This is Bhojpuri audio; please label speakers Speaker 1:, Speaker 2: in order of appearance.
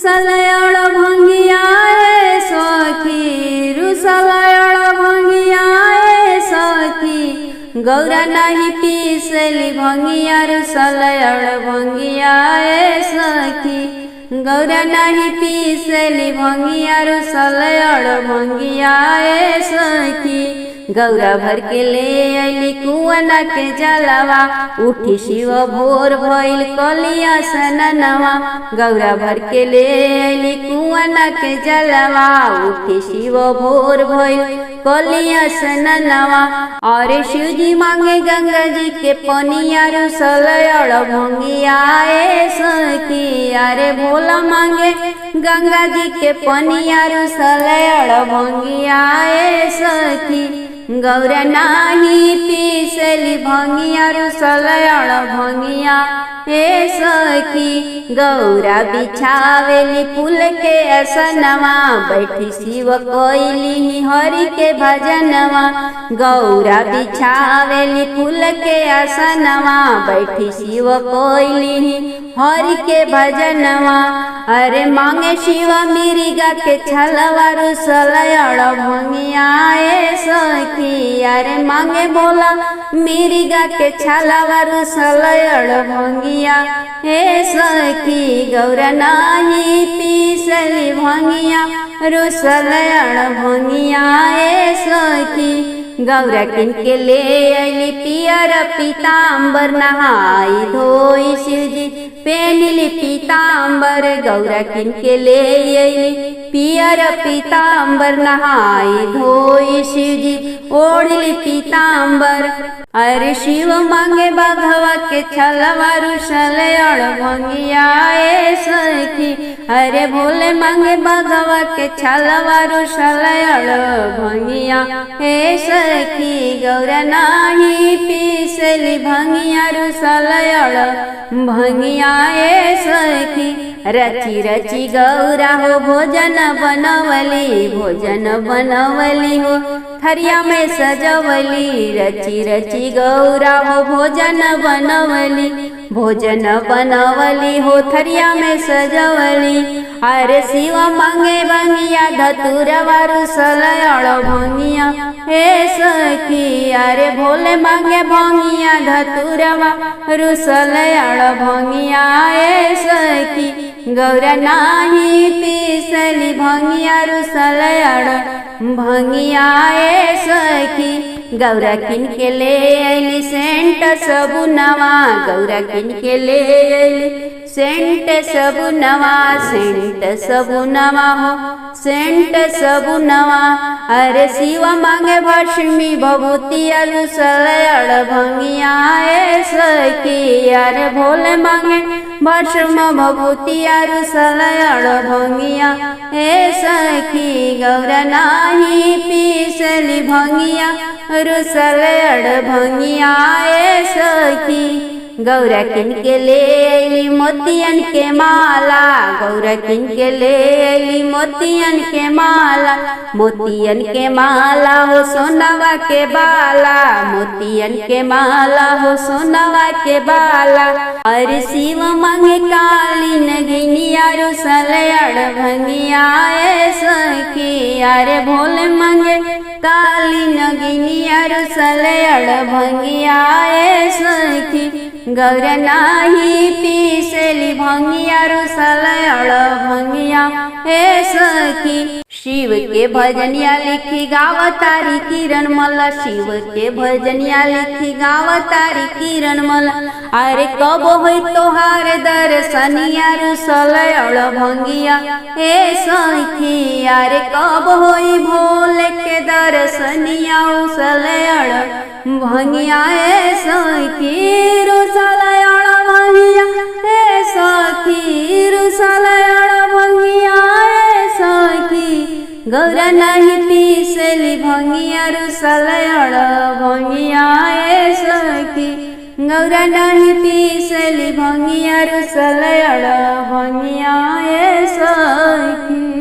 Speaker 1: रुसलयळ भंगिया ए सखी, रुसलयळ भंगिया ए सखी। गौरा नाही पीसली भंगिया, रुसलयळ भंगिया ए सखी। गौरा नाही पीसली भंगिया, रुसलयळ भंगिया ए सखी। गौरा भर के ले अली कुआना के जलवा, उठी शिव भोर भइल कलिया सननवा। गौरा भर के ले अली कुआना के जलवा, उठी शिव भोर भइल कलिया सननवा। और शिवजी मांगे गंगा जी के पनिया, रुसलयळ भंगिया ए सखी। अरे भोला मांगे गंगा जी के पनिया, रुसलयळ भंगिया ए सखी। गौरा नाही पीसली भंगिया, रुसलयळ भंगिया ए सखी। गौरा बिछावेली फूल के असनवा, बैठी शिव कोइली हरि के भजनवा। गौरा बिछावेली फूल के असनवा, बैठी शिव कोइली हरि के भजनवा। अरे मांगे शिव मिरिगा के छलवा, रुसलयळ भंगिया ए सखी। अरे मांगे भोला मिरिगा के छलवा, रुसलयळ भंगिया ए सखी। गौरा नाही पीसली भंगिया, रुसलयळ भंगिया ए सखी। गौरा किनके ले अली पियर पीताम्बर, नहाई धोई शिवजी पेनली पीताम्बर। गौरा किनके ले अली पियर पीताम्बर, नहाई धोई शिवजी ओढ़ली पीताम्बर। अरे शिव मांगे बाघवा के छलवा, रुसलयळ भंगिया ए सखी। अरे भोले मांगे बाघवा के छलवा, रुसलयळ भंगिया ए सखी। गौरा नाही पीसली भंगिया, रुसलयळ भंगिया ए सखी। रची रची गौरा हो भोजन बनवली, भोजन बनवली हो थरिया में सजवली। रची रची गौरा हो भोजन बनवली, भोजन बनवली हो थरिया में सजवली। अरे शिव मांगे भंगिया धतुरवा, रुसलयळ भंगिया ए सखी। अरे भोले मांगे भंगिया धतुरवा, रुसलयळ भंगिया ए सखी। गौरा नाही पीसली भंगिया, रुसलयळ भंगिया ए सखी। गौरा किनके ले अली सेंट सबुनवा, गौरा किनके ले अली सेंट सबुनवा। सेंट सबुनवा हो सेंट सबुनवा। अरे शिव मांगे भस्मी भभूतिया, रुसलयळ भंगिया ए सखी। अरे भोले मांगे भस्म भभूतिया, रुसलयळ भंगिया ए सखी। गौरा नाही पीसली भंगिया, रुसलयळ भंगिया ए सखी। गौरा किनके ले अली मोतियन के माला, गौरा किनके ले अली मोतियन के माला। मोतियन के माला हो सोनवा के बाला, मोतियन के माला हो सोनवा के बाला। अरे शिव मांगे काली नगिनिया, रुसलयळ भंगिया ए सखी। अरे भोले मांगे काली नगिनिया, रुसलयळ भंगिया ए सखी। गौरा नाही पीसली भंगिया, रुसलयळ भंगिया ए सखी। शिव के भजनिया लिखी गावतारी किरण मला, शिव के भजनिया लिखी गावतारी किरण मला। अरे कब होई तोहार दर्शनिया, रुसलयळ भंगिया ए सखी। अरे कब होई भोले के दर्शनिया, रुसलयळ भंगिया ए सखी। रुसलयळ भंगिया ए सखी, रुसलयळ भंगिया ए सखी। गौरा नाही पीसली भंगिया, रुसलयळ भंगिया ए सखी। गौरा नाही पीसली भंगिया, रुसलयळ भंगिया ए सखी।